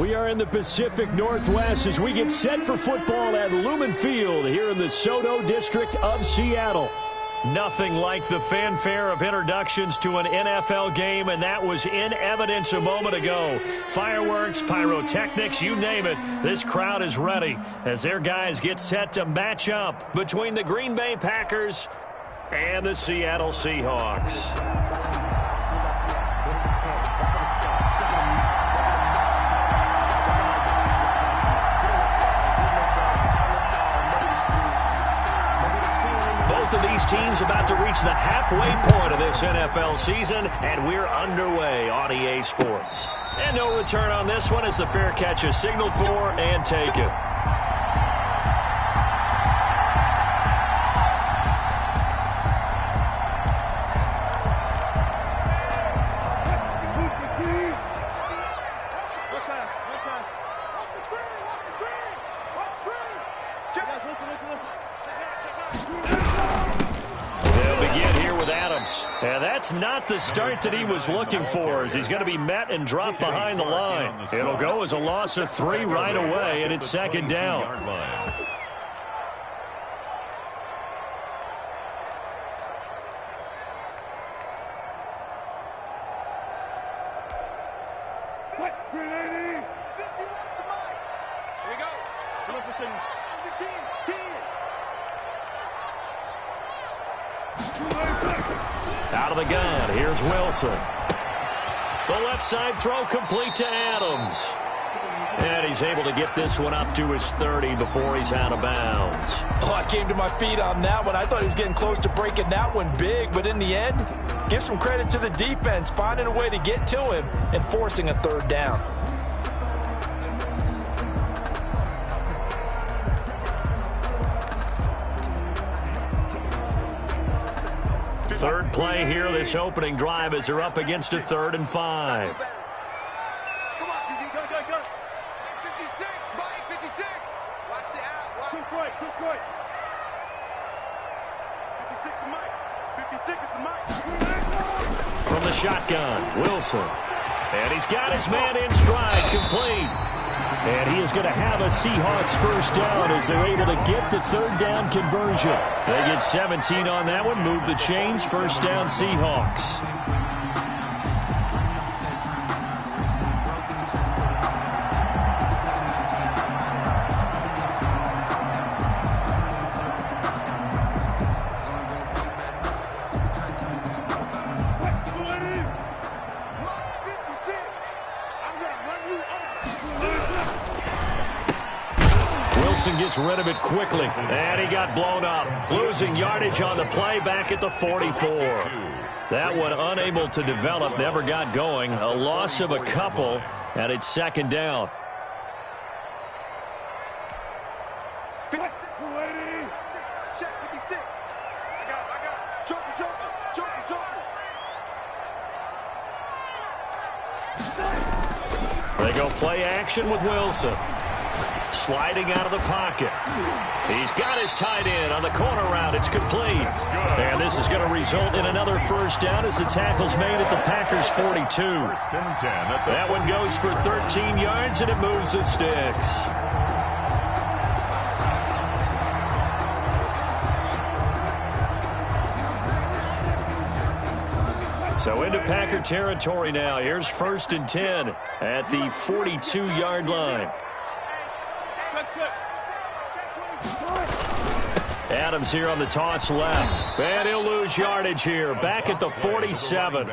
We are in the Pacific Northwest as we get set for football at Lumen Field here in the Soto District of Seattle. Nothing like the fanfare of introductions to an NFL game, and that was in evidence a moment ago. Fireworks, pyrotechnics, you name it. This crowd is ready as their guys get set to match up between the Green Bay Packers and the Seattle Seahawks. Both of these teams about to reach the halfway point of this NFL season, and we're underway on EA Sports. And no return on this one as the fair catch is signaled for and taken. And that's not the start that he was looking for, as he's going to be met and dropped behind the line. It'll go as a loss of 3 right away, and it's second down. Out of the gun, here's Wilson. The left side throw complete to Adams. And he's able to get this one up to his 30 before he's out of bounds. Oh, I came to my feet on that one. I thought he was getting close to breaking that one big, but in the end, give some credit to the defense, finding a way to get to him and forcing a third down. Third play here, this opening drive, as they're up against a 3rd and 5. Come on, TD, go. 56, Mike, 56. Watch the out. Took right. 56 to Mike. 56 is to Mike. From the shotgun, Wilson. And he's got his man in stride, complete. And he is going to have a Seahawks first down as they're able to get the 3rd down conversion. They get 17 on that one, move the chains, first down Seahawks. Gets rid of it quickly, and he got blown up. Losing yardage on the play back at the 44. That one unable to develop, never got going. A loss of a couple, and it's second down. They go play action with Wilson. Sliding out of the pocket. He's got his tight end on the corner route. It's complete. And this is going to result in another first down as the tackle's made at the Packers' 42. That one goes for 13 yards, and it moves the sticks. So into Packer territory now. Here's 1st and 10 at the 42-yard line. Adams here on the toss left. And he'll lose yardage here. Back at the 47.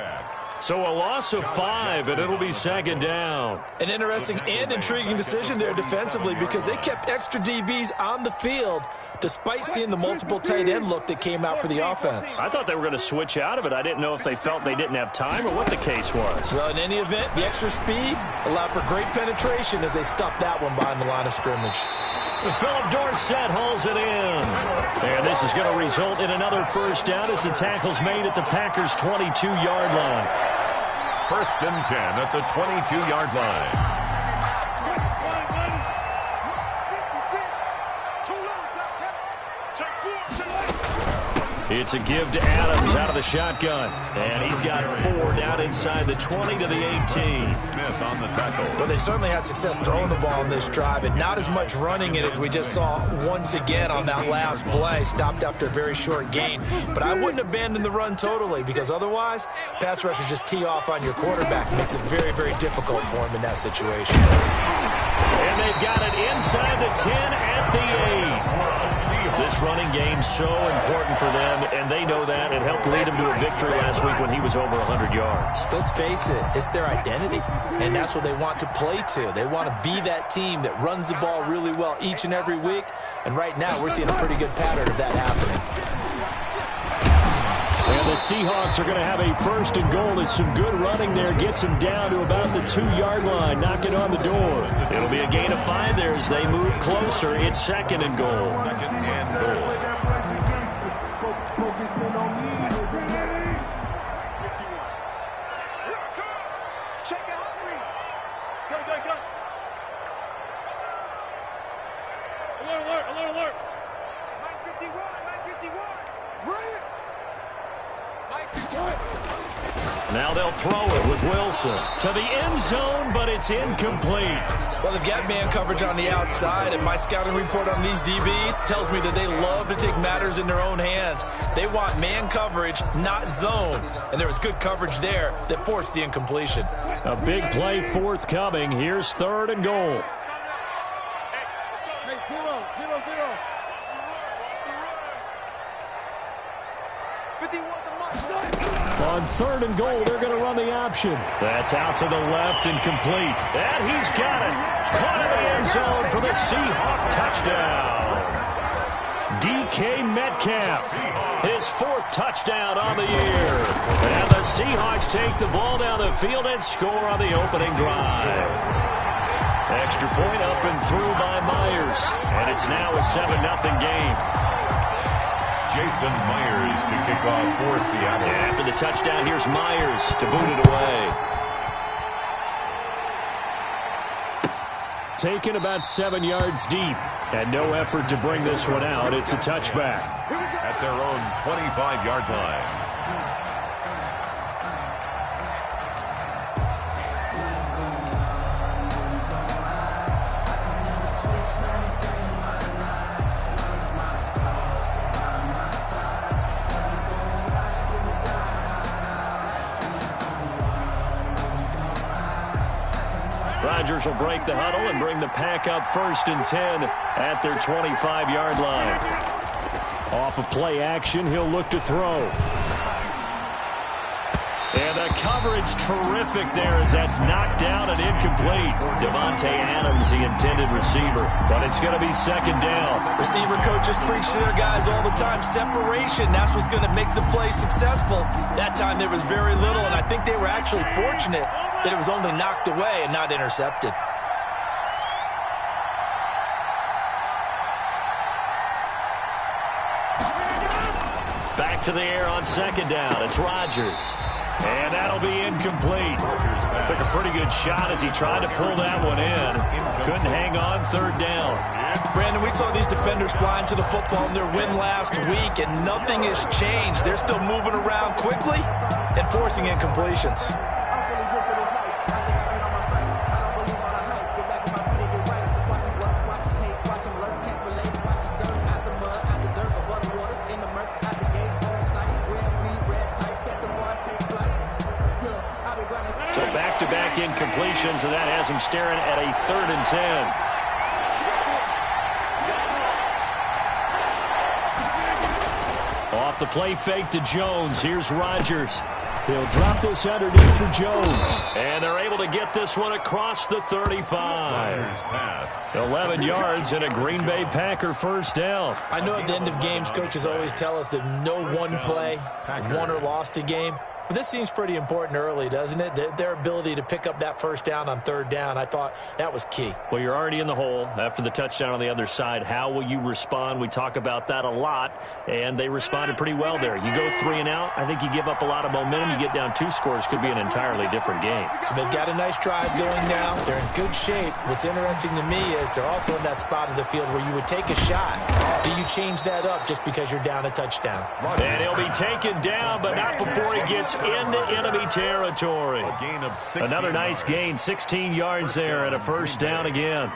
So a loss of 5, and it'll be second down. An interesting and intriguing decision there defensively because they kept extra DBs on the field despite seeing the multiple tight end look that came out for the offense. I thought they were going to switch out of it. I didn't know if they felt they didn't have time or what the case was. Well, in any event, the extra speed allowed for great penetration as they stuffed that one behind the line of scrimmage. Philip Dorsett hauls it in. And this is going to result in another first down as the tackle's made at the Packers' 22-yard line. 1st and 10 at the 22-yard line. It's a give to Adams out of the shotgun. And he's got 4 down inside the 20 to the 18. Smith on the tackle. Well, they certainly had success throwing the ball in this drive, and not as much running it as we just saw once again on that last play. Stopped after a very short gain. But I wouldn't abandon the run totally, because otherwise, pass rushers just tee off on your quarterback. Makes it very, very difficult for him in that situation. And they've got it inside the 10 at the 8. This running game's so important for them, and they know that. It helped lead him to a victory last week when he was over 100 yards. Let's face it, it's their identity, and that's what they want to play to. They want to be that team that runs the ball really well each and every week, and right now we're seeing a pretty good pattern of that happening. And the Seahawks are going to have a 1st and goal. As some good running there gets them down to about the 2-yard line, knocking on the door. It'll be a gain of 5 there as they move closer. It's 2nd and goal. 2nd and goal. Check it out, Reed. Go. Alert. 951. Brilliant. Now they'll throw it with Wilson to the end zone, but it's incomplete. Well, they've got man coverage on the outside, and my scouting report on these DBs tells me that they love to take matters in their own hands. They want man coverage, not zone, and there was good coverage there that forced the incompletion. A big play forthcoming. Here's 3rd and goal. Hey, 0. 51 to On 3rd and goal, they're going to run the option. That's out to the left and complete. And he's got it. Caught in the end zone for the Seahawk touchdown. DK Metcalf, his 4th touchdown on the year. And the Seahawks take the ball down the field and score on the opening drive. Extra point up and through by Myers. And it's now a 7-0 game. Jason Myers to kick off for Seattle. After the touchdown, here's Myers to boot it away. Taken about 7 yards deep, and no effort to bring this one out. It's a touchback. At their own 25-yard line. Rodgers will break the huddle and bring the pack up 1st and 10 at their 25-yard line. Off of play action, he'll look to throw. And the coverage terrific there as that's knocked down and incomplete. Devontae Adams, the intended receiver, but it's going to be 2nd down. Receiver coaches preach to their guys all the time. Separation, that's what's going to make the play successful. That time there was very little, and I think they were actually fortunate that it was only knocked away and not intercepted. Back to the air on 2nd down. It's Rodgers. And that'll be incomplete. Took a pretty good shot as he tried to pull that one in. Couldn't hang on 3rd down. Brandon, we saw these defenders flying to the football in their win last week, and nothing has changed. They're still moving around quickly and forcing incompletions. So back-to-back incompletions, and that has him staring at a 3rd and 10. Off the play fake to Jones. Here's Rodgers. He'll drop this underneath for Jones. And they're able to get this one across the 35. 11 yards and a Green Bay Packer 1st down. I know at the end of games, coaches always tell us that no one play won or lost a game. This seems pretty important early, doesn't it? Their ability to pick up that first down on third down, I thought that was key. Well, you're already in the hole after the touchdown on the other side. How will you respond? We talk about that a lot, and they responded pretty well there. You go 3 and out, I think you give up a lot of momentum. You get down 2 scores, could be an entirely different game. So they've got a nice drive going now. They're in good shape. What's interesting to me is they're also in that spot of the field where you would take a shot. Do you change that up just because you're down a touchdown? And he'll be taken down, but not before he gets into enemy territory. A gain of 16 Another nice gain, 16 yards there, and a first down again.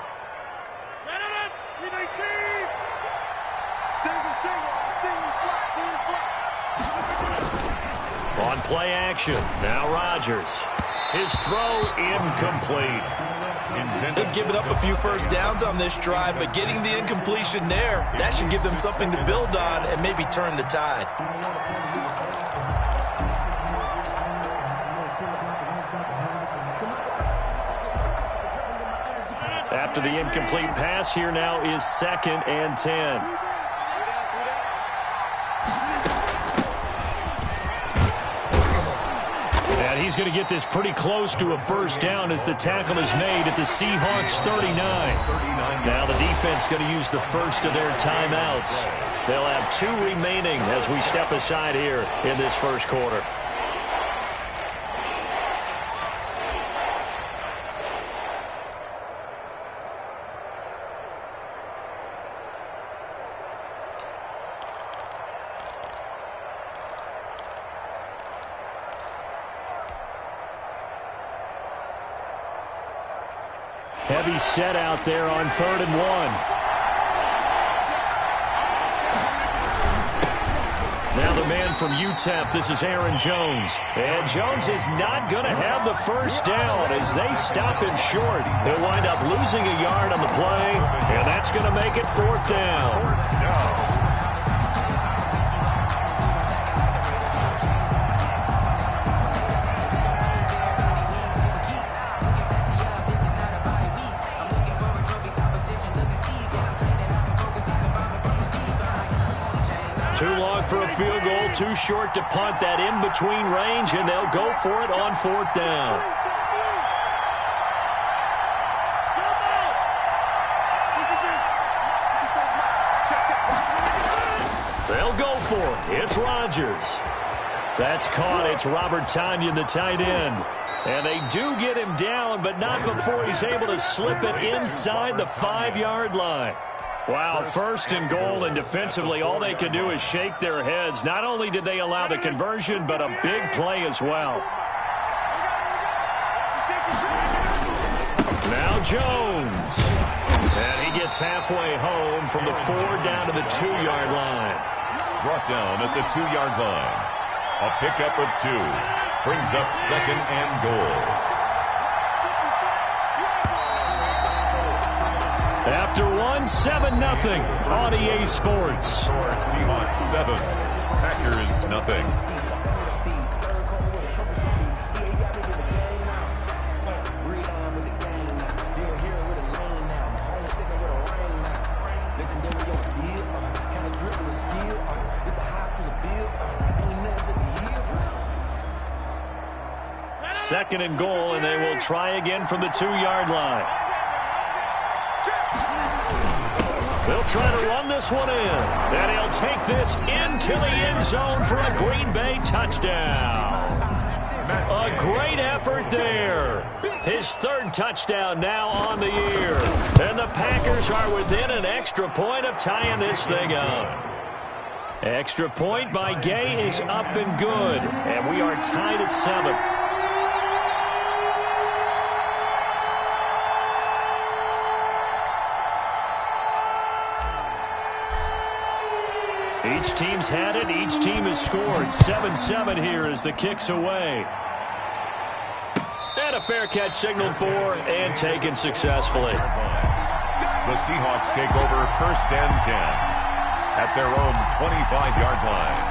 On play action, now Rodgers. His throw incomplete. They've given up a few first downs on this drive, but getting the incompletion there, that should give them something to build on and maybe turn the tide. After the incomplete pass, here now is 2nd and 10. And he's going to get this pretty close to a first down as the tackle is made at the Seahawks 39. Now the defense going to use the first of their timeouts. They'll have 2 remaining as we step aside here in this first quarter. Heavy set out there on 3rd and 1. Now the man from UTEP, this is Aaron Jones. And Jones is not going to have the first down as they stop him short. He'll wind up losing a yard on the play, and that's going to make it 4th down. Too long for a field goal, too short to punt. That in-between range, and they'll go for it on 4th down. They'll go for it. It's Rodgers. That's caught. It's Robert Tonyan, the tight end. And they do get him down, but not before he's able to slip it inside the 5-yard line. Wow, 1st and goal, and defensively all they can do is shake their heads. Not only did they allow the conversion, but a big play as well. Now Jones. And he gets halfway home from the 4 down to the 2-yard line. Brought down at the 2-yard line. A pickup of 2. Brings up 2nd and goal. After 1, 7-0 on EA Sports. Seahawks 7, Packers nothing. Second and goal, and they will try again from the 2-yard line. They'll try to run this one in, and he'll take this into the end zone for a Green Bay touchdown. A great effort there. His 3rd touchdown now on the year. And the Packers are within an extra point of tying this thing up. Extra point by Gay is up and good, and we are tied at 7. Each team's had it. Each team has scored. 7-7 here as the kick's away. And a fair catch signaled for and taken successfully. The Seahawks take over 1st and 10 at their own 25-yard line.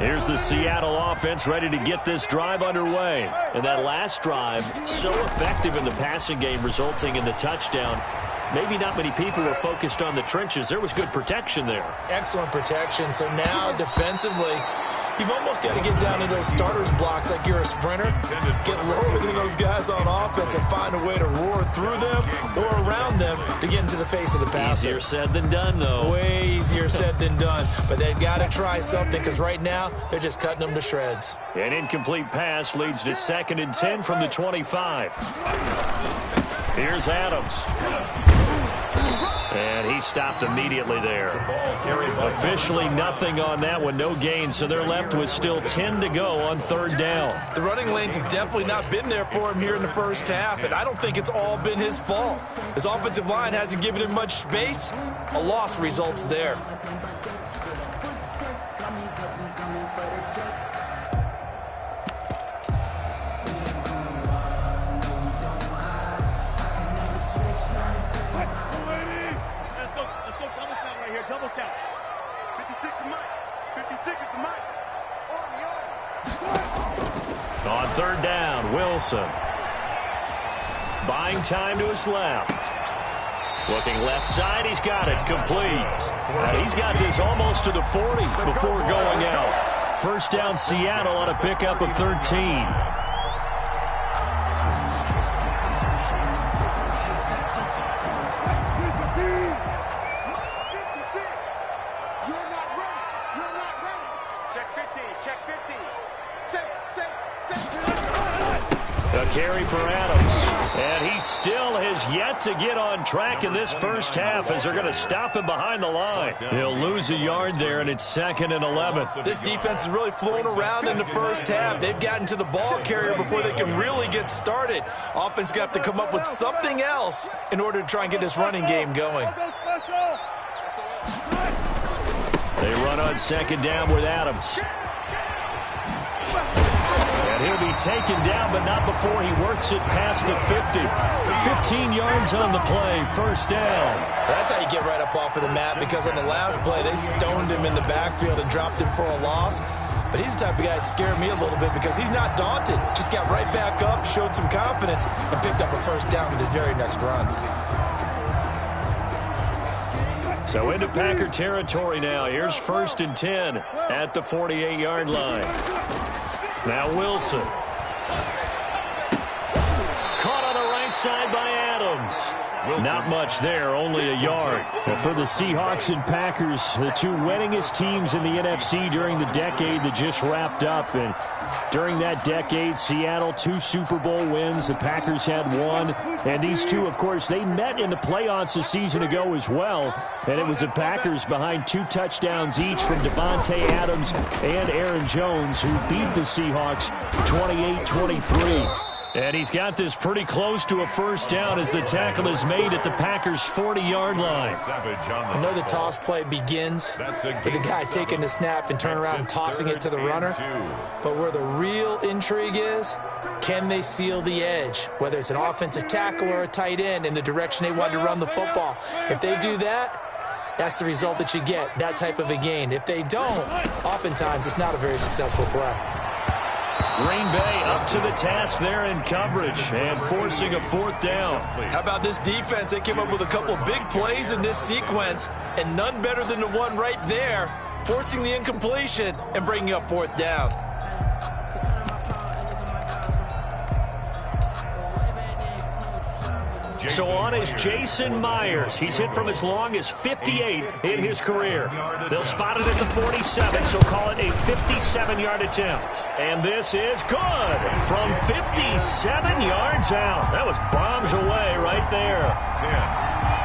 Here's the Seattle offense ready to get this drive underway. And that last drive, so effective in the passing game, resulting in the touchdown. maybe not many people were focused on the trenches. There was good protection there. Excellent protection. So now defensively, you've almost got to get down into those starters blocks like you're a sprinter, get lower than those guys on offense and find a way to roar through them or around them to get into the face of the passer. Easier said than done, though. Way easier said than done. But they've got to try something because right now they're just cutting them to shreds. An incomplete pass leads to 2nd and 10 from the 25. Here's Adams. And he stopped immediately there. Officially nothing on that one, no gain, so they're left with still 10 to go on 3rd down. The running lanes have definitely not been there for him here in the first half, and I don't think it's all been his fault. His offensive line hasn't given him much space. A loss results there. Double count. 56 is Mike. 56 is the Mike. On 3rd down, Wilson. Buying time to his left. Looking left side, he's got it complete. He's got this almost to the 40 before going out. 1st down, Seattle on a pickup of 13. A carry for Adams. And he still has yet to get on track in this first half as they're going to stop him behind the line. He'll lose a yard there, and it's 2nd and 11. This defense is really flown around in the first half. They've gotten to the ball carrier before they can really get started. Offense got to come up with something else in order to try and get this running game going. They run on 2nd down with Adams. And he'll be taken down, but not before he works it past the 50. 15 yards on the play, 1st down. That's how you get right up off of the mat, because on the last play, they stoned him in the backfield and dropped him for a loss. But he's the type of guy that scared me a little bit because he's not daunted. Just got right back up, showed some confidence, and picked up a 1st down with his very next run. So into Packer territory now. Here's 1st and 10 at the 48-yard line. Now Wilson. Caught on the right side by Adams. Not much there, only a yard. But for the Seahawks and Packers, the two winningest teams in the NFC during the decade that just wrapped up. And during that decade, Seattle, 2 Super Bowl wins. The Packers had 1. And these two, of course, they met in the playoffs a season ago as well. And it was the Packers behind 2 touchdowns each from Devontae Adams and Aaron Jones, who beat the Seahawks 28-23. And he's got this pretty close to a 1st down as the tackle is made at the Packers' 40-yard line. I know the toss play begins with the guy taking the snap and turn around and tossing it to the runner. But where the real intrigue is, can they seal the edge, whether it's an offensive tackle or a tight end, in the direction they want to run the football? If they do that, that's the result that you get, that type of a gain. If they don't, oftentimes it's not a very successful play. Green Bay up to the task there in coverage and forcing a 4th down. How about this defense? They came up with a couple of big plays in this sequence, and none better than the one right there, forcing the incompletion and bringing up 4th down. So on is Jason Myers. He's hit from as long as 58 in his career. They'll spot it at the 47, so call it a 57-yard attempt. And this is good from 57 yards out. That was bombs away right there.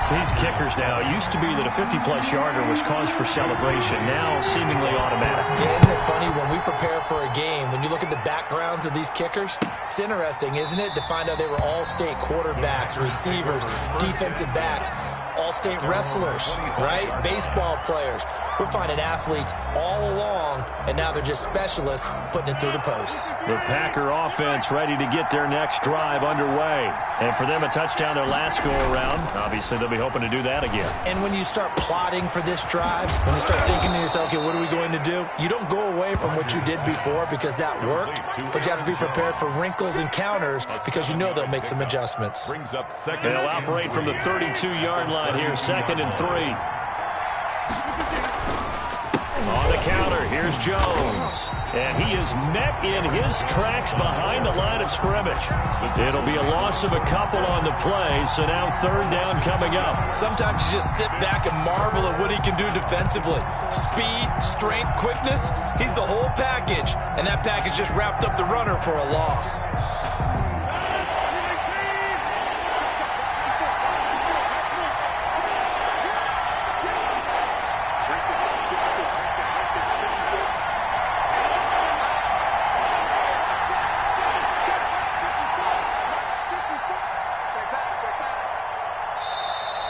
These kickers now, it used to be that a 50-plus yarder was cause for celebration. Now seemingly automatic. Yeah, isn't it funny when we prepare for a game, when you look at the backgrounds of these kickers, it's interesting, isn't it, to find out they were all-state quarterbacks, receivers, defensive backs, all-state wrestlers, right? Baseball players. We're finding athletes all along long, and now they're just specialists putting it through the posts. The Packer offense ready to get their next drive underway. And for them, a touchdown their last go-around. Obviously, they'll be hoping to do that again. And when you start plotting for this drive, when you start thinking to yourself, okay, what are we going to do? You don't go away from what you did before because that worked, but you have to be prepared for wrinkles and counters because you know they'll make some adjustments. Brings up second. They'll operate from the 32-yard line here, 2nd and 3. On the counter, here's Jones. And he is met in his tracks behind the line of scrimmage. It'll be a loss of a couple on the play, so now 3rd down coming up. Sometimes you just sit back and marvel at what he can do defensively. Speed, strength, quickness, he's the whole package. And that package just wrapped up the runner for a loss.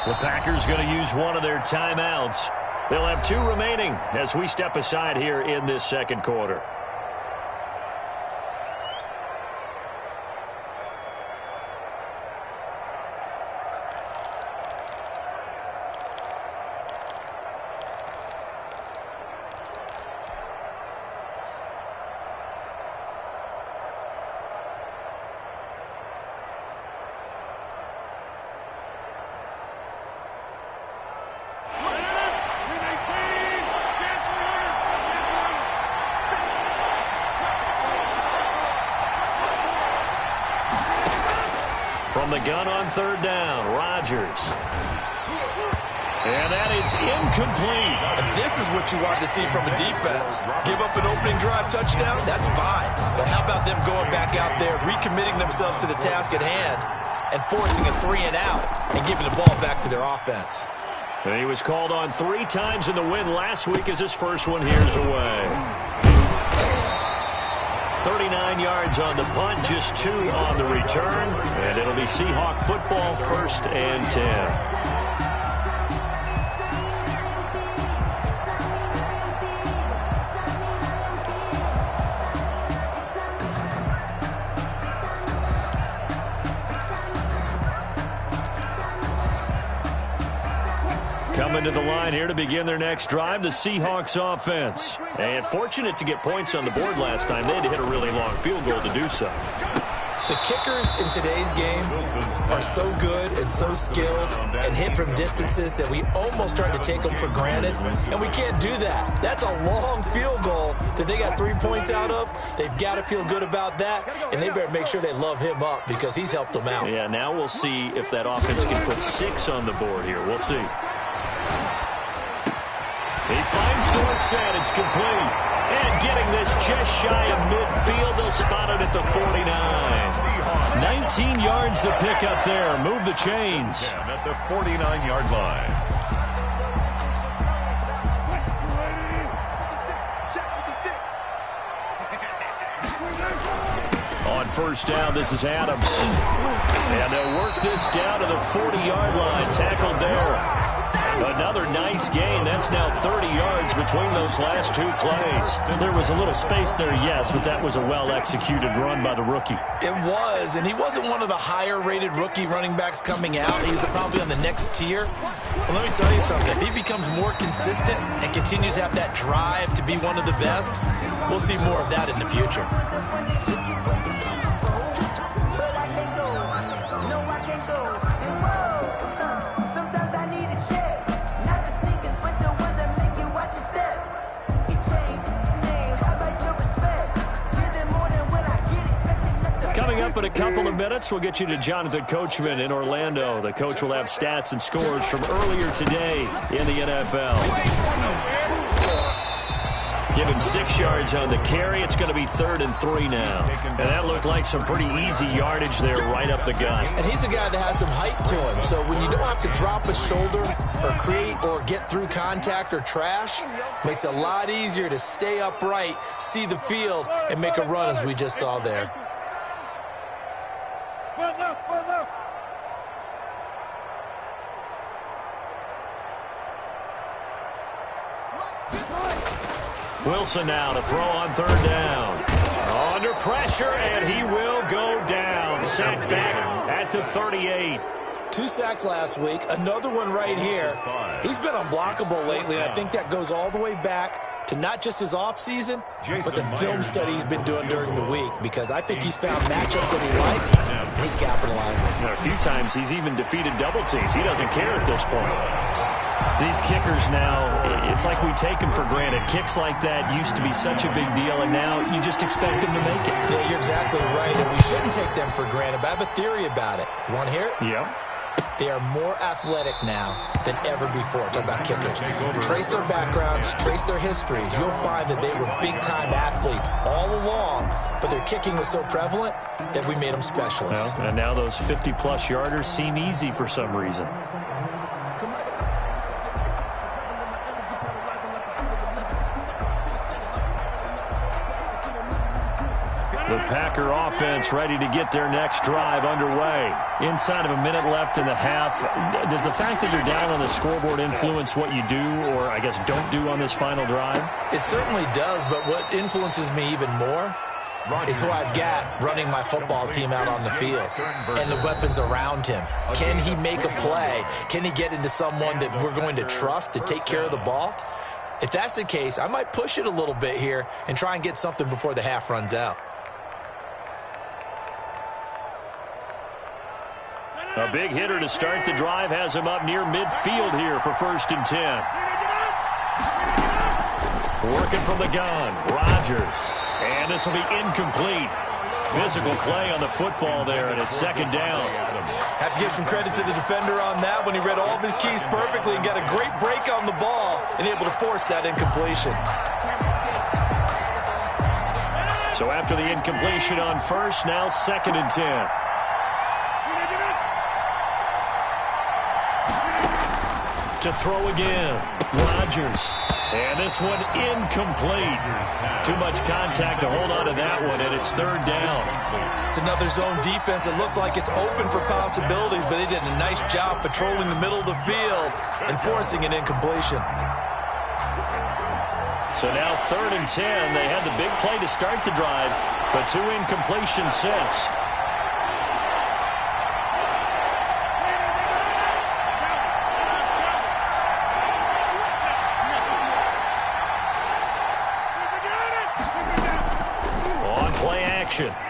The Packers going to use one of their timeouts. They'll have 2 remaining as we step aside here in this 2nd quarter. From the gun on 3rd down, Rodgers. And that is incomplete. And this is what you want to see from a defense. Give up an opening drive touchdown, that's fine. But how about them going back out there, recommitting themselves to the task at hand, and forcing a 3 and out, and giving the ball back to their offense. And he was called on 3 times in the win last week as his first one here's away. 39 yards on the punt, just 2 on the return. And it'll be Seahawk football, 1st and 10. Coming to the line here to begin their next drive, the Seahawks offense. And fortunate to get points on the board last time. They had to hit a really long field goal to do so. The kickers in today's game are so good and so skilled and hit from distances that we almost start to take them for granted, and we can't do that. That's a long field goal that they got 3 points out of. They've got to feel good about that, and they better make sure they love him up because he's helped them out. Yeah, now we'll see if that offense can put 6 on the board here. We'll see. He finds Dorsett. It's complete. And getting this just shy of midfield, they'll spot it at the 49. 19 yards to pick up there. Move the chains. And at the 49-yard line. On 1st down, this is Adams. And they'll work this down to the 40-yard line. Tackled there. Another nice gain. That's now 30 yards between those last 2 plays. There was a little space there, yes, but that was a well-executed run by the rookie. It was, and he wasn't one of the higher-rated rookie running backs coming out. He's probably on the next tier. Well, let me tell you something. If he becomes more consistent and continues to have that drive to be one of the best, we'll see more of that in the future. Coming up in a couple of minutes, we'll get you to Jonathan Coachman in Orlando. The coach will have stats and scores from earlier today in the NFL. Give him 6 yards on the carry. It's going to be 3rd and 3 now. And that looked like some pretty easy yardage there right up the gut. And he's a guy that has some height to him. So when you don't have to drop a shoulder or create or get through contact or trash, makes it a lot easier to stay upright, see the field, and make a run as we just saw there. Wilson now to throw on third down. Under pressure, and he will go down. Sacked back at the 38. 2 sacks last week, another one right here. He's been unblockable lately, and I think that goes all the way back to not just his offseason, but the film study he's been doing during the week, because I think he's found matchups that he likes, and he's capitalizing. A few times he's even defeated double teams. He doesn't care at this point. These kickers now, it's like we take them for granted. Kicks like that used to be such a big deal, and now you just expect them to make it. Yeah, you're exactly right, and we shouldn't take them for granted, but I have a theory about it. You want to hear it? Yeah. They are more athletic now than ever before. Talk about kickers. Trace their backgrounds, trace their histories. You'll find that they were big-time athletes all along, but their kicking was so prevalent that we made them specialists. Well, and now those 50-plus yarders seem easy for some reason. The Packer offense ready to get their next drive underway. Inside of a minute left in the half, does the fact that you're down on the scoreboard influence what you do, or I guess don't do on this final drive? It certainly does, but what influences me even more is who I've got running my football team out on the field and the weapons around him. Can he make a play? Can he get into someone that we're going to trust to take care of the ball? If that's the case, I might push it a little bit here and try and get something before the half runs out. A big hitter to start the drive has him up near midfield here for 1st and 10. Working from the gun, Rodgers. And this will be incomplete. Physical play on the football there, and it's 2nd down. Have to give some credit to the defender on that when he read all of his keys perfectly and got a great break on the ball and able to force that incompletion. So after the incompletion on first, now 2nd and 10. To throw again, Rodgers. And this one incomplete. Too much contact to hold on to that one, and it's 3rd down. It's another zone defense. It looks like it's open for possibilities, but they did a nice job patrolling the middle of the field and forcing an incompletion. So now 3rd and 10. They had the big play to start the drive, but 2 incompletions since.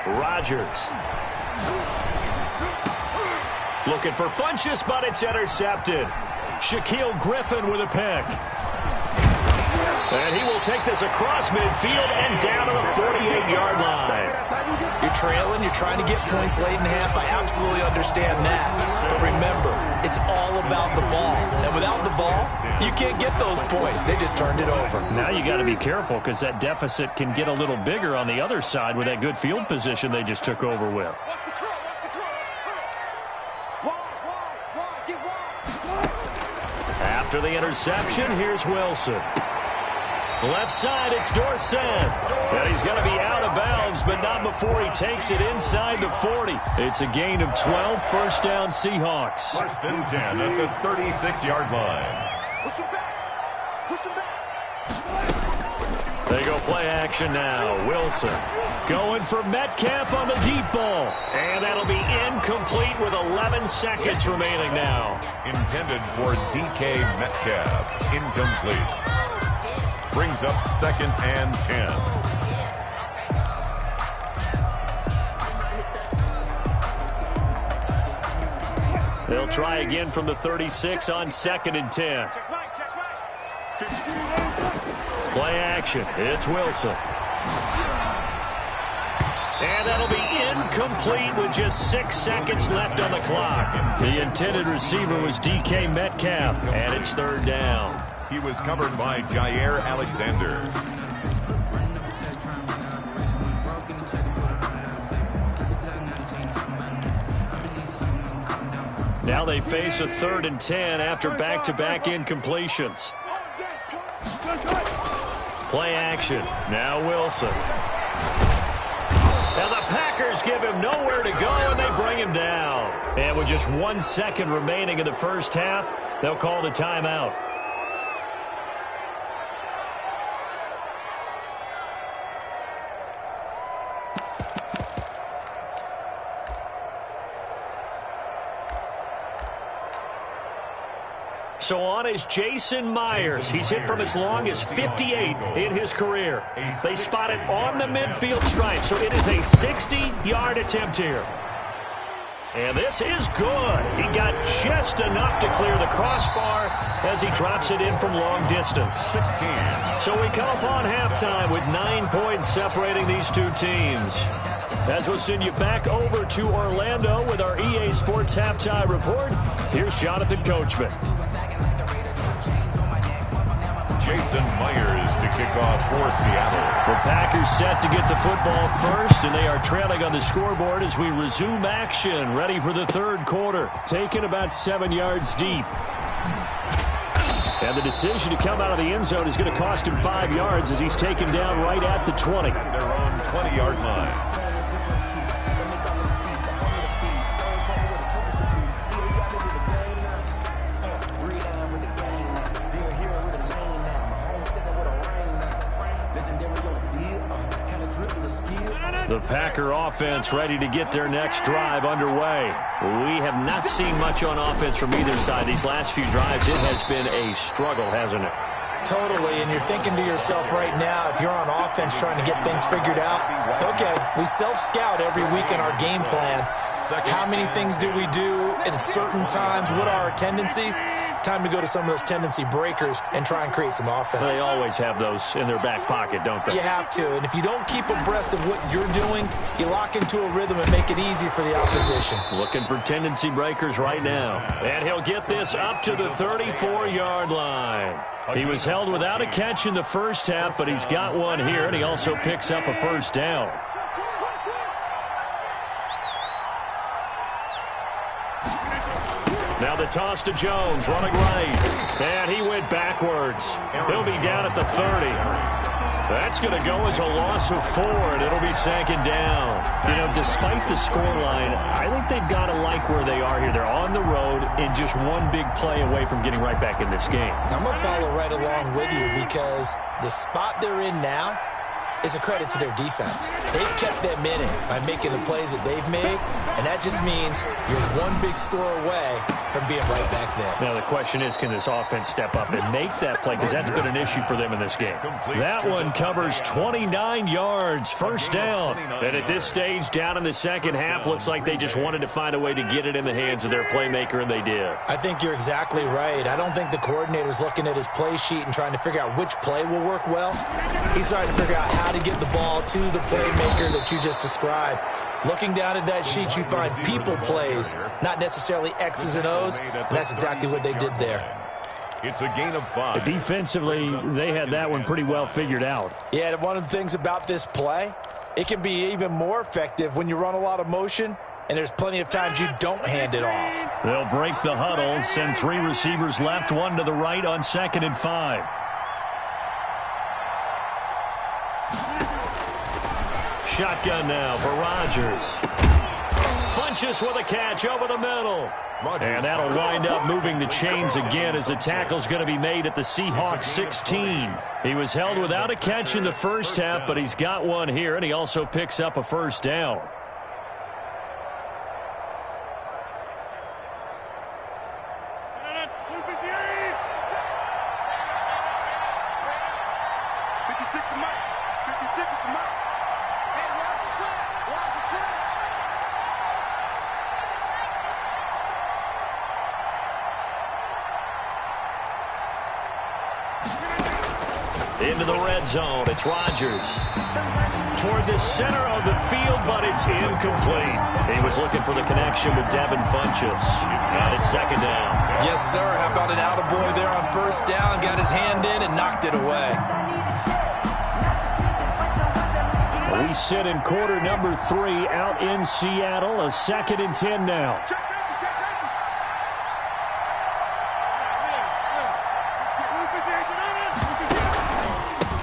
Rodgers. Looking for Funchess, but it's intercepted. Shaquille Griffin with a pick. And he will take this across midfield and down to the 48-yard line. You're trailing, you're trying to get points late in half. I absolutely understand that. But remember, it's all about the ball. And without the ball, you can't get those points. They just turned it over. Now you got to be careful because that deficit can get a little bigger on the other side with that good field position they just took over with. After the interception, here's Wilson. Left side, it's Dorsett. And he's going to be out of bounds, but not before he takes it inside the 40. It's a gain of 12, 1st down Seahawks. 1st and 10 at the 36-yard line. Push him back. Push him back. They go play action now. Wilson going for Metcalf on the deep ball. And that'll be incomplete with 11 seconds remaining now. Intended for DK Metcalf. Incomplete. Brings up 2nd and 10. They'll try again from the 36 on 2nd and 10. Play action. It's Wilson. And that'll be incomplete with just 6 seconds left on the clock. The intended receiver was DK Metcalf, and it's 3rd down. He was covered by Jair Alexander. Now they face a 3rd and 10 after back-to-back incompletions. Play action. Now Wilson. Now the Packers give him nowhere to go, and they bring him down. And with just 1 second remaining in the first half, they'll call the timeout. So on is Jason Myers. He's hit from as long as 58 in his career. They spot it on the midfield stripe, so it is a 60-yard attempt here. And this is good. He got just enough to clear the crossbar as he drops it in from long distance. 16. So we come upon halftime with 9 points separating these two teams. As we'll send you back over to Orlando with our EA Sports Halftime Report, here's Jonathan Coachman. Jason Myers to kick off for Seattle. The Packers set to get the football first, and they are trailing on the scoreboard as we resume action, ready for the third quarter. Taken about 7 yards deep. And the decision to come out of the end zone is going to cost him 5 yards as he's taken down right at the 20. Their own 20-yard line. The Packer offense ready to get their next drive underway. We have not seen much on offense from either side. These last few drives, it has been a struggle, hasn't it? Totally, and you're thinking to yourself right now, if you're on offense trying to get things figured out, okay, we self-scout every week in our game plan. How many things do we do at certain times? What are our tendencies? Time to go to some of those tendency breakers and try and create some offense. They always have those in their back pocket, don't they? You have to, and if you don't keep abreast of what you're doing, you lock into a rhythm and make it easy for the opposition. Looking for tendency breakers right now. And he'll get this up to the 34-yard line. He was held without a catch in the first half, but he's got one here, and he also picks up a first down. Now the toss to Jones, running right. And he went backwards. He'll be down at the 30. That's going to go as a loss of 4, and it'll be second down. You know, despite the scoreline, I think they've got to like where they are here. They're on the road and just one big play away from getting right back in this game. I'm going to follow right along with you because the spot they're in now is a credit to their defense. They've kept them in it by making the plays that they've made, and that just means you're one big score away from being right back there. Now the question is, can this offense step up and make that play? Because that's been an issue for them in this game. That one covers 29 yards, first down. And at this stage, down in the second half, looks like they just wanted to find a way to get it in the hands of their playmaker, and they did. I think you're exactly right. I don't think the coordinator's looking at his play sheet and trying to figure out which play will work well. He's trying to figure out how to get the ball to the playmaker that you just described. Looking down at that sheet, you find people plays, not necessarily X's and O's, and that's exactly what they did there. It's a gain of 5. Defensively, they had that one pretty well figured out. Yeah, and one of the things about this play, it can be even more effective when you run a lot of motion, and there's plenty of times you don't hand it off. They'll break the huddle, send 3 receivers left, 1 to the right on 2nd and 5. Shotgun now for Rodgers. Funches with a catch over the middle. And that'll wind up moving the chains again as the tackle's going to be made at the Seahawks 16. He was held without a catch in the first half, but he's got one here, and he also picks up a first down. Into the red zone, it's Rodgers. Toward the center of the field, but it's incomplete. He was looking for the connection with Devin Funches. Got it, second down. Yes, sir. How about an attaboy there on first down? Got his hand in and knocked it away. We sit in quarter number 3 out in Seattle. A 2nd and 10 now.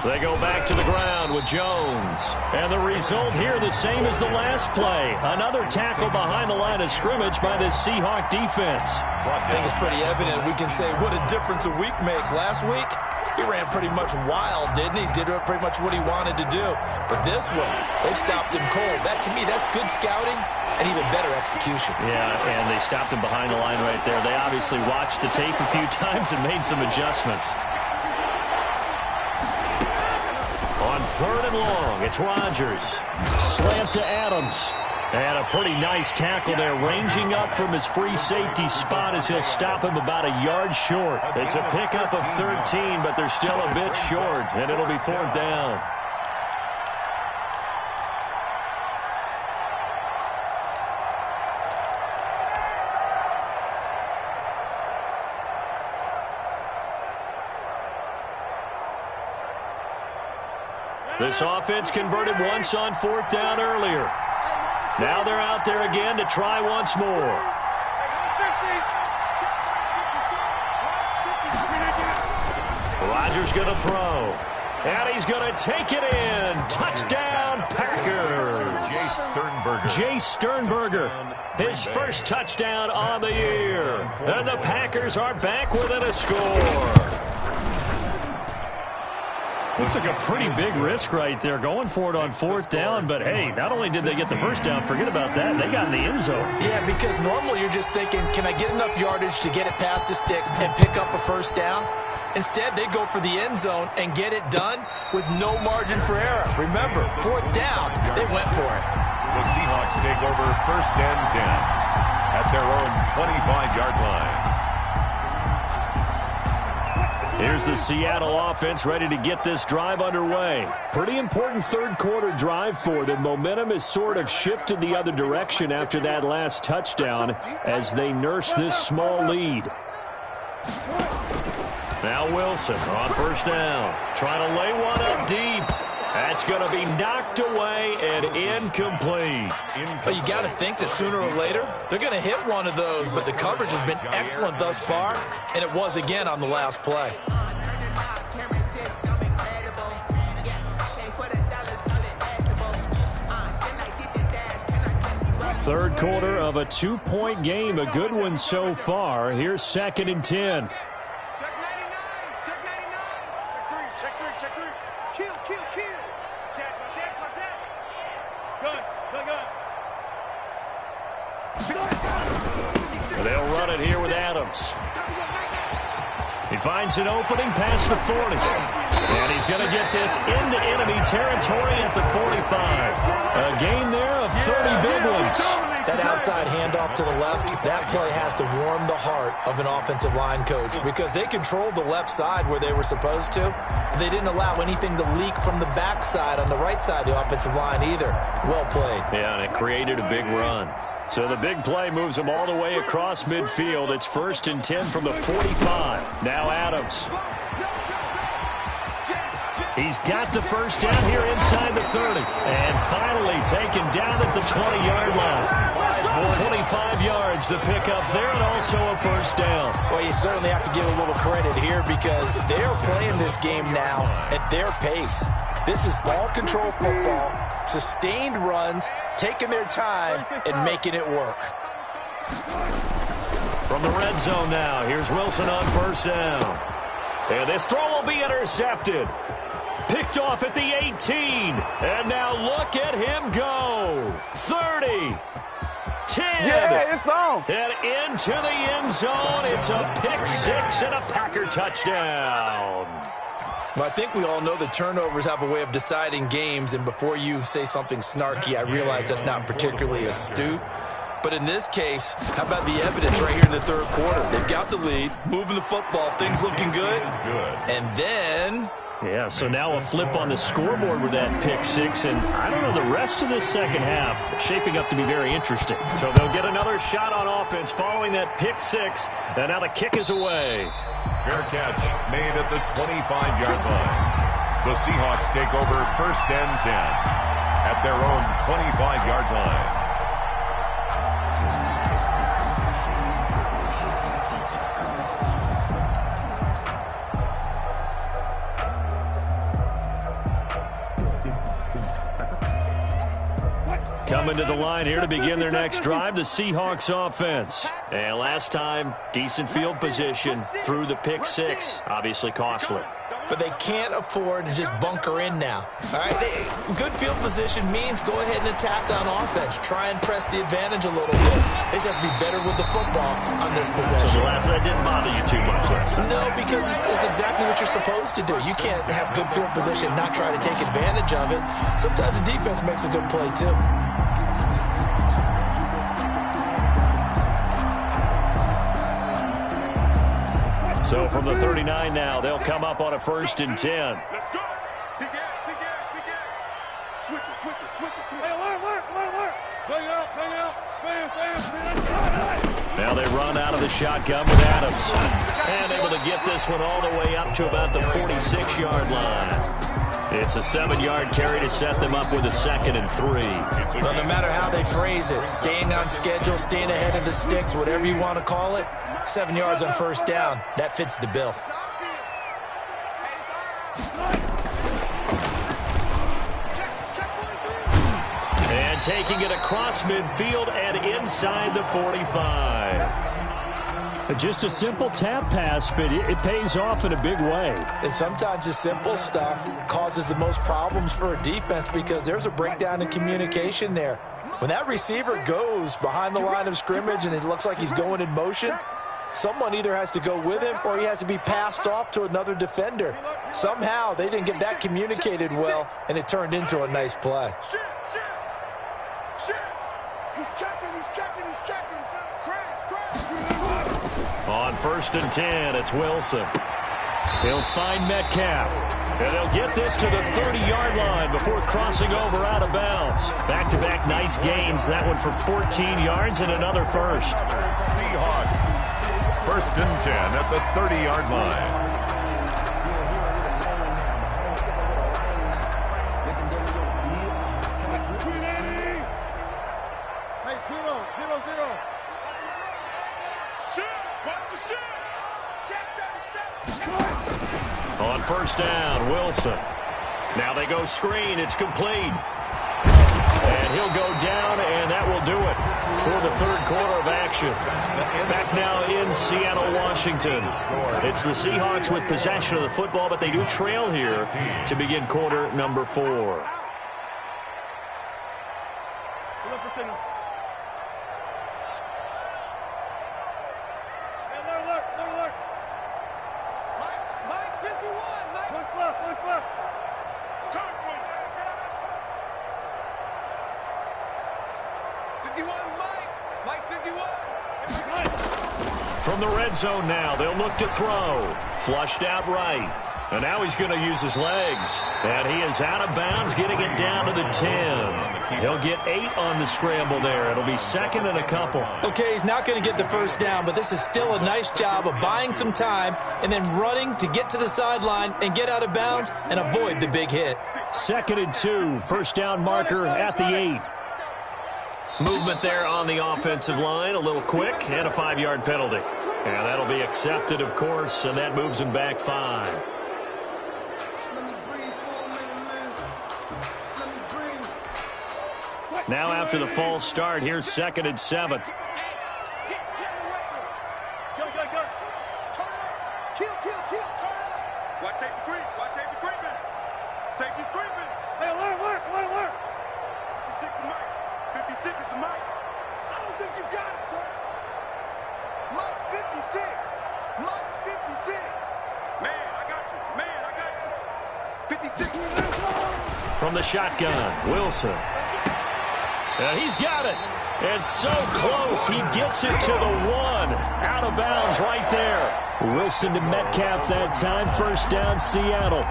They go back to the ground with Jones. And the result here the same as the last play. Another tackle behind the line of scrimmage by this Seahawk defense. Well, I think it's pretty evident. We can say what a difference a week makes. Last week, he ran pretty much wild, didn't he? Did pretty much what he wanted to do. But this one, they stopped him cold. That, to me, that's good scouting and even better execution. Yeah, and they stopped him behind the line right there. They obviously watched the tape a few times and made some adjustments. On 3rd and long, it's Rodgers. Slant to Adams. And a pretty nice tackle there, ranging up from his free safety spot as he'll stop him about a yard short. It's a pickup of 13, but they're still a bit short, and it'll be 4th down. This offense converted once on 4th down earlier. Now they're out there again to try once more. Rodgers going to throw. And he's going to take it in. Touchdown, Packers. Jay Sternberger, his first touchdown on the year. And the Packers are back within a score. Looks like a pretty big risk right there, going for it on 4th down. But, hey, not only did they get the first down, forget about that, they got in the end zone. Yeah, because normally you're just thinking, can I get enough yardage to get it past the sticks and pick up a first down? Instead, they go for the end zone and get it done with no margin for error. Remember, 4th down, they went for it. The Seahawks take over 1st and 10 at their own 25-yard line. Here's the Seattle offense ready to get this drive underway. Pretty important 3rd quarter drive for them. Momentum has sort of shifted the other direction after that last touchdown as they nurse this small lead. Now Wilson on 1st down. Trying to lay one up deep. That's going to be knocked away and incomplete. Well, you got to think that sooner or later they're going to hit one of those, but the coverage has been excellent thus far, and it was again on the last play. Third quarter of a 2-point game, a good one so far. Here's 2nd and 10. They'll run it here with Adams. He finds an opening past the 40. And he's going to get this into enemy territory at the 45. A gain there of 30 big ones. That outside handoff to the left, that play has to warm the heart of an offensive line coach because they controlled the left side where they were supposed to. They didn't allow anything to leak from the backside on the right side of the offensive line either. Well played. Yeah, and it created a big run. So the big play moves them all the way across midfield. It's 1st and 10 from the 45. Now Adams. He's got the first down here inside the 30. And finally taken down at the 20-yard line. 25 yards to pick up there, and also a first down. Well, you certainly have to give a little credit here because they're playing this game now at their pace. This is ball control football, sustained runs, taking their time, and making it work. From the red zone now, here's Wilson on 1st down. And this throw will be intercepted. Picked off at the 18. And now look at him go. 30. 10. Yeah, it's on. And into the end zone. It's a pick 6 and a Packer touchdown. Well, I think we all know that turnovers have a way of deciding games, and before you say something snarky, I realize that's not particularly astute. But in this case, how about the evidence right here in the 3rd quarter? They've got the lead, moving the football, things looking good. And then... Yeah, so now a flip on the scoreboard with that pick 6, and I don't know, the rest of this second half shaping up to be very interesting. So they'll get another shot on offense following that pick 6, and now the kick is away. Fair catch made at the 25-yard line. The Seahawks take over 1st and 10 at their own 25-yard line. Coming to the line here to begin their next drive, the Seahawks offense. And last time, decent field position through the pick 6. Obviously costly. but they can't afford to just bunker in now. All right, good field position means go ahead and attack on offense. Try and press the advantage a little bit. They just have to be better with the football on this possession. So the last one didn't bother you too much last time? No, because it's exactly what you're supposed to do. You can't have good field position and not try to take advantage of it. Sometimes the defense makes a good play, too. So from the 39 now, they'll come up on a 1st and 10. Let's go. Big gap, big gap, big gap. Switch it. Hey, alert. Bang out. Bam. Now they run out of the shotgun with Adams. And able to get this one all the way up to about the 46-yard line. It's a 7-yard carry to set them up with a 2nd and 3. Well, no matter how they phrase it, staying on schedule, staying ahead of the sticks, whatever you want to call it, 7 yards on 1st down, that fits the bill. And taking it across midfield and inside the 45. Just a simple tap pass, but it pays off in a big way. And sometimes the simple stuff causes the most problems for a defense because there's a breakdown in communication there. When that receiver goes behind the line of scrimmage and it looks like he's going in motion, someone either has to go with him or he has to be passed off to another defender. Somehow they didn't get that communicated well, and it turned into a nice play. Shit. He's checking. Crash. On 1st and 10, it's Wilson. He'll find Metcalf. And they'll get this to the 30-yard line before crossing over out of bounds. Back-to-back nice gains. That one for 14 yards and another first. Seahawks, 1st and 10 at the 30-yard line. On 1st down, Wilson. Now they go screen. It's complete. And he'll go down, and that will do it for the 3rd quarter of action. Back now in Seattle, Washington. It's the Seahawks with possession of the football, but they do trail here to begin quarter number 4. From the red zone now, they'll look to throw. Flushed out right. And now he's going to use his legs. And he is out of bounds, getting it down to the 10. He'll get 8 on the scramble there. It'll be 2nd and a couple. Okay, he's not going to get the 1st down, but this is still a nice job of buying some time and then running to get to the sideline and get out of bounds and avoid the big hit. 2nd and 2, 1st down marker at the 8. Movement there on the offensive line, a little quick, and a 5-yard penalty. And that'll be accepted, of course, and that moves him back 5. Now after the false start, here's 2nd and 7. Go. Kill. Turn up. Watch safety creeping. Safety's creeping. Hey, alert. 56 the mic. 56 is the mic. I don't think you got it, sir. Mike's 56. Man, I got you. 56. From the shotgun, Wilson. And he's got it. And so close, he gets it to the 1. Out of bounds right there. Wilson to Metcalf that time. 1st down, Seattle.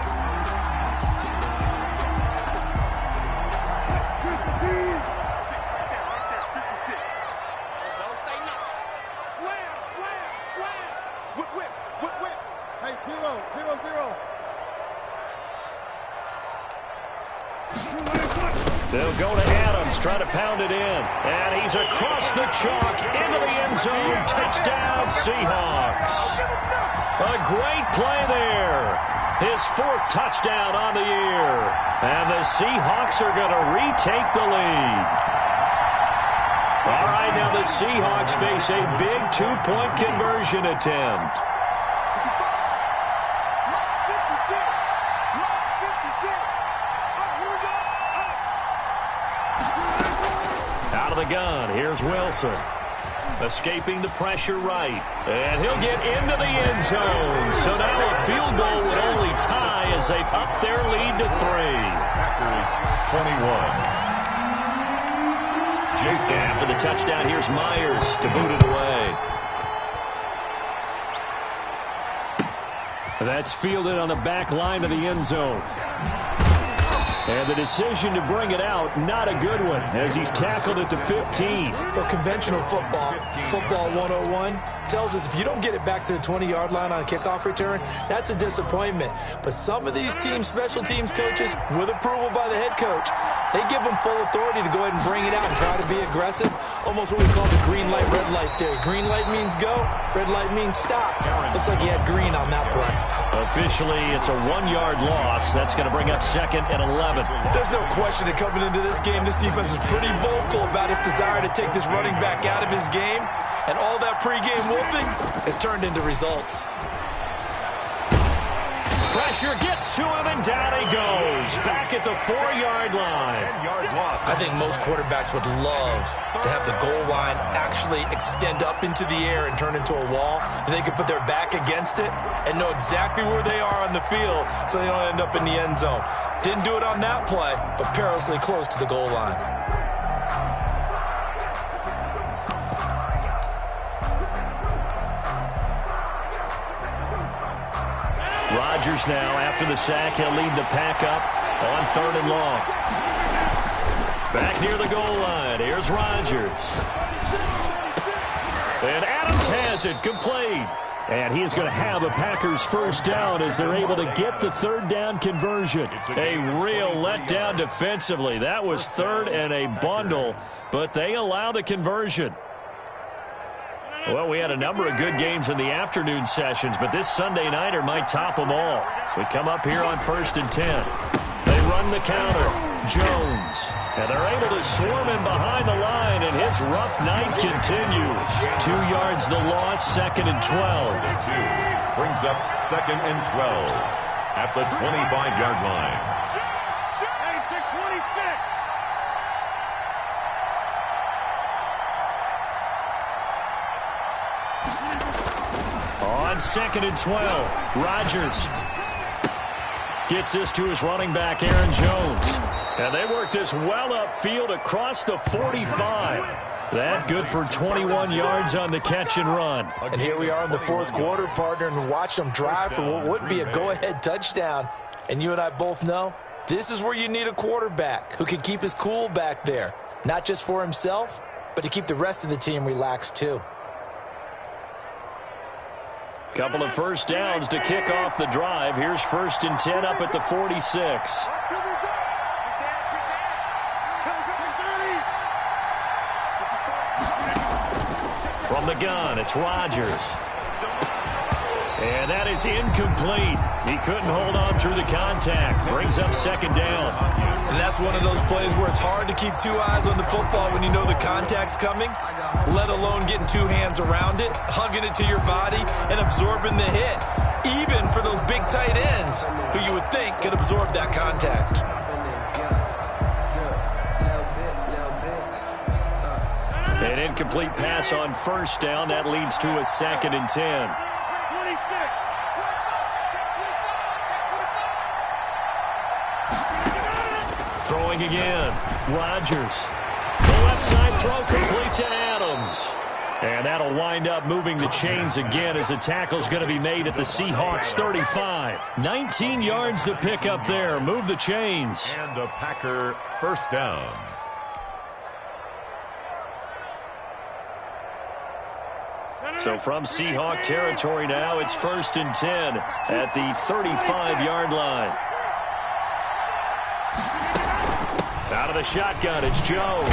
Whip. Hey, 0. They'll go to Adams, try to pound it in. And he's across the chalk, into the end zone. Touchdown, Seahawks. A great play there. His 4th touchdown on the year. And the Seahawks are going to retake the lead. All right, now the Seahawks face a big 2-point conversion attempt. 56. Out of the gun, here's Wilson. Escaping the pressure right. And he'll get into the end zone. So now a field goal would only tie as they up their lead to 3. Packers 21. Jason. After the touchdown, here's Myers to boot it away. That's fielded on the back line of the end zone. And the decision to bring it out, not a good one, as he's tackled at the 15. Well, conventional football 101, tells us if you don't get it back to the 20-yard line on a kickoff return, that's a disappointment. But some of these teams, special teams coaches, with approval by the head coach, they give them full authority to go ahead and bring it out and try to be aggressive, almost what we call the green light, red light theory. Green light means go, red light means stop. Looks like he had green on that play. Officially, it's a 1-yard loss. That's going to bring up 2nd and 11. There's no question that coming into this game, this defense was pretty vocal about its desire to take this running back out of his game. And all that pregame wolfing has turned into results. Pressure gets to him, and down he goes. Back at the 4-yard line. I think most quarterbacks would love to have the goal line actually extend up into the air and turn into a wall. And they could put their back against it and know exactly where they are on the field so they don't end up in the end zone. Didn't do it on that play, but perilously close to the goal line. Rodgers now, after the sack, he'll lead the pack up on 3rd and long. Back near the goal line, here's Rodgers. And Adams has it, complete. And he is going to have a Packers first down as they're able to get the 3rd down conversion. A real letdown defensively. That was 3rd and a bundle, but they allow the conversion. Well, we had a number of good games in the afternoon sessions, but this Sunday nighter might top them all. So we come up here on 1st and 10. They run the counter. Jones. And they're able to swarm him behind the line, and his rough night continues. 2 yards the loss, 2nd and 12. Brings up 2nd and 12 at the 25-yard line. On 2nd and 12, Rodgers gets this to his running back, Aaron Jones. And they work this well upfield across the 45. That good for 21 yards on the catch and run. And here we are in the 4th quarter, partner, and watch them drive for what would be a go-ahead touchdown. And you and I both know this is where you need a quarterback who can keep his cool back there. Not just for himself, but to keep the rest of the team relaxed too. Couple of first downs to kick off the drive. Here's 1st and 10 up at the 46. From the gun, it's Rodgers. And that is incomplete. He couldn't hold on through the contact. Brings up 2nd down. And that's one of those plays where it's hard to keep 2 eyes on the football when you know the contact's coming, let alone getting 2 hands around it, hugging it to your body, and absorbing the hit, even for those big tight ends who you would think could absorb that contact. An incomplete pass on 1st down. That leads to a 2nd and 10. Throwing again. Rodgers. The left side throw complete to Adams. And that'll wind up moving the chains again as the tackle's going to be made at the Seahawks 35. 19 yards to pick up there. Move the chains. And a Packer first down. So from Seahawk territory now, it's 1st and 10 at the 35-yard line. Out of the shotgun, it's Jones.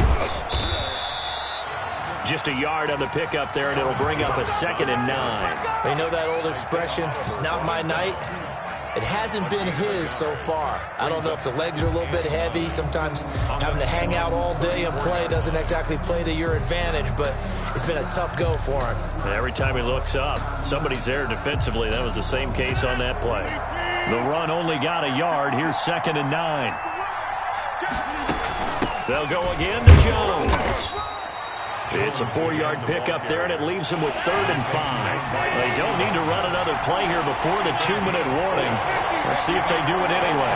Just a yard on the pickup there, and it'll bring up a 2nd and 9. You know that old expression, it's not my night? It hasn't been his so far. I don't know if the legs are a little bit heavy. Sometimes having to hang out all day and play doesn't exactly play to your advantage, but it's been a tough go for him. And every time he looks up, somebody's there defensively. That was the same case on that play. The run only got a yard. Here's 2nd and 9. They'll go again to Jones. It's a 4-yard pickup there, and it leaves him with 3rd and 5. They don't need to run another play here before the 2-minute warning. Let's see if they do it anyway.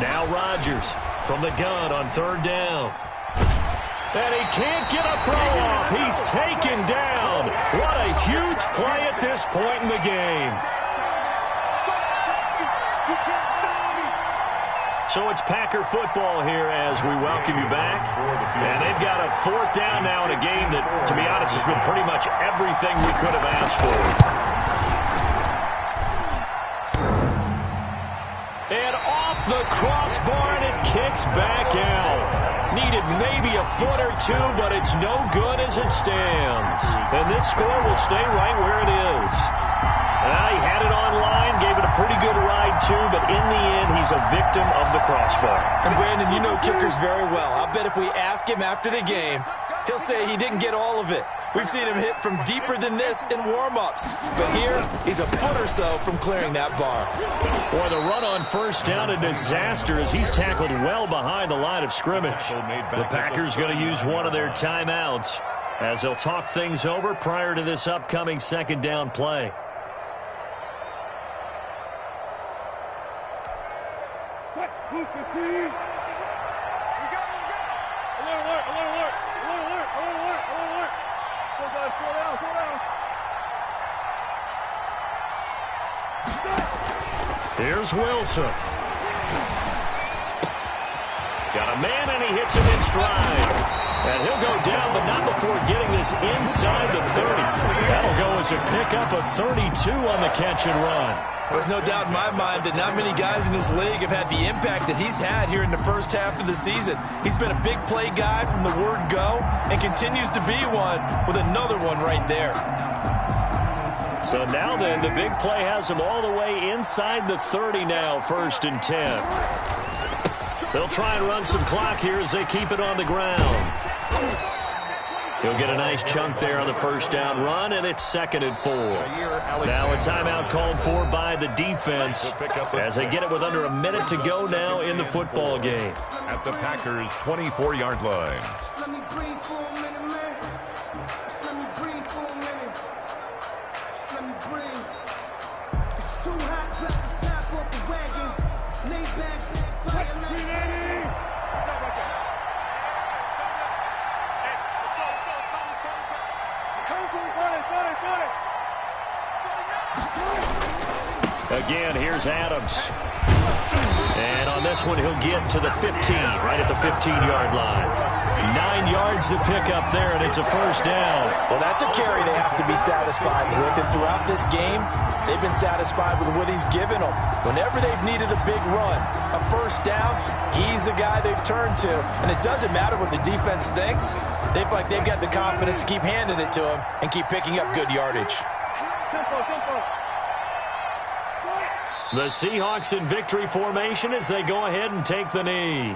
Now Rodgers from the gun on 3rd down. And he can't get a throw off. He's taken down. What a huge play at this point in the game. So it's Packer football here as we welcome you back. And they've got a 4th down now in a game that, to be honest, has been pretty much everything we could have asked for. And off the crossbar, and it kicks back out. Needed maybe a foot or two, but it's no good as it stands. And this score will stay right where it is. He had it online, gave it a pretty good ride too, but in the end, he's a victim of the crossbar. And Brandon, you know kickers very well. I bet if we ask him after the game, he'll say he didn't get all of it. We've seen him hit from deeper than this in warm-ups. But here, he's a foot or so from clearing that bar. Boy, the run on 1st down, a disaster as he's tackled well behind the line of scrimmage. The Packers going to use one of their timeouts as they'll talk things over prior to this upcoming 2nd down play. Here's Wilson. Got a man, and he hits him in stride. And he'll go down, but not before getting this inside the 30. That'll go as a pickup of 32 on the catch and run. There's no doubt in my mind that not many guys in this league have had the impact that he's had here in the first half of the season. He's been a big play guy from the word go and continues to be one with another one right there. So now then, the big play has him all the way inside the 30 now, 1st and 10. They'll try and run some clock here as they keep it on the ground. He'll get a nice chunk there on the 1st down run, and it's 2nd and 4. Now a timeout called for by the defense as they get it with under a minute to go now in the football game. At the Packers' 24-yard line. Let me breathe for a minute, man. Let me breathe for a minute. Let me breathe. It's too hot, drop the top off the wagon. Lay back, fire like Again, here's Adams. And on this one, he'll get to the 15, right at the 15-yard line. 9 yards to pick up there, and it's a 1st down. Well, that's a carry they have to be satisfied with. And throughout this game, they've been satisfied with what he's given them. Whenever they've needed a big run, a 1st down, he's the guy they've turned to. And it doesn't matter what the defense thinks. They feel like they've got the confidence to keep handing it to him and keep picking up good yardage. The Seahawks in victory formation as they go ahead and take the knee.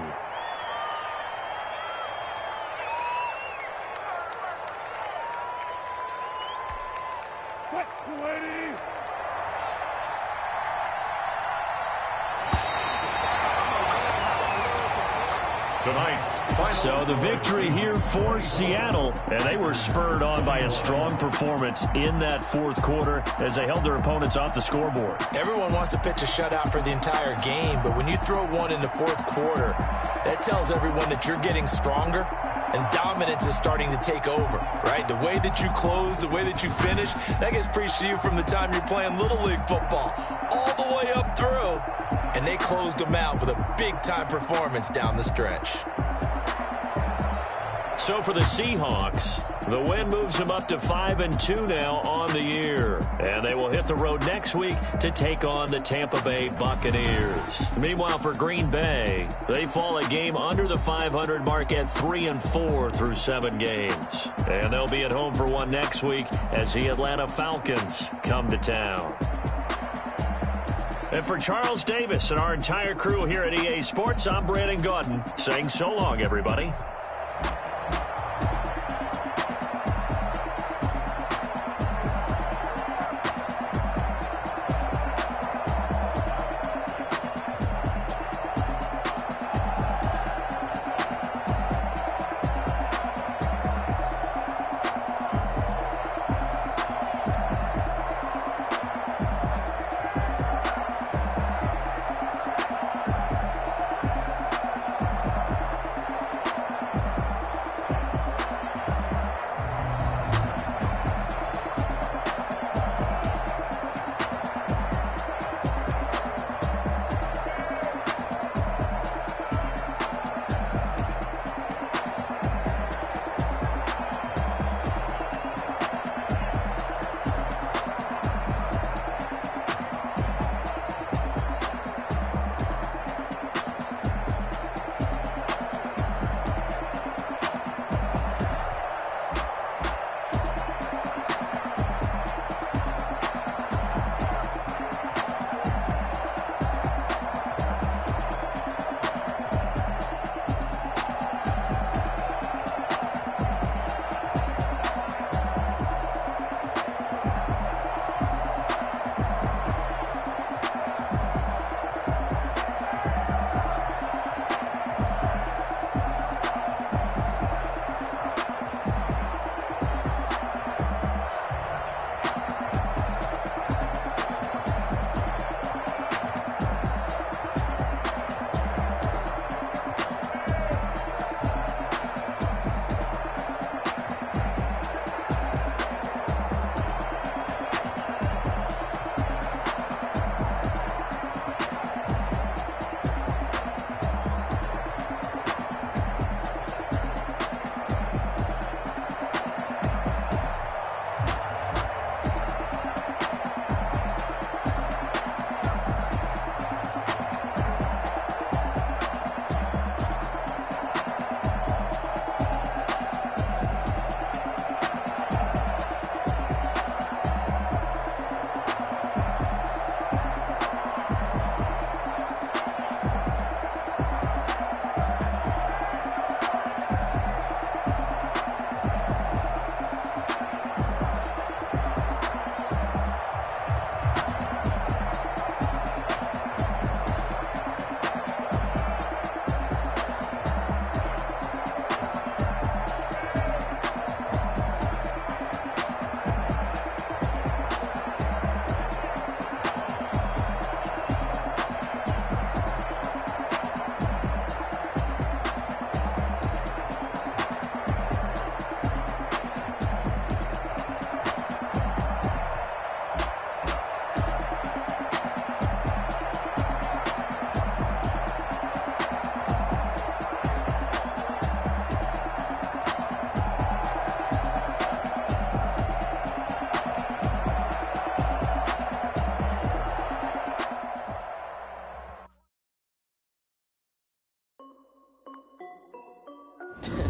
So the victory here for Seattle, and they were spurred on by a strong performance in that 4th quarter as they held their opponents off the scoreboard. Everyone wants to pitch a shutout for the entire game, but when you throw one in the 4th quarter, that tells everyone that you're getting stronger and dominance is starting to take over, right? The way that you close, the way that you finish, that gets preached to you from the time you're playing Little League football all the way up through, and they closed them out with a big-time performance down the stretch. So for the Seahawks, the win moves them up to 5-2 now on the year. And they will hit the road next week to take on the Tampa Bay Buccaneers. Meanwhile, for Green Bay, they fall a game under the 500 mark at 3-4 through 7 games. And they'll be at home for one next week as the Atlanta Falcons come to town. And for Charles Davis and our entire crew here at EA Sports, I'm Brandon Gaudin saying so long, everybody.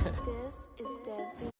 This is Desby.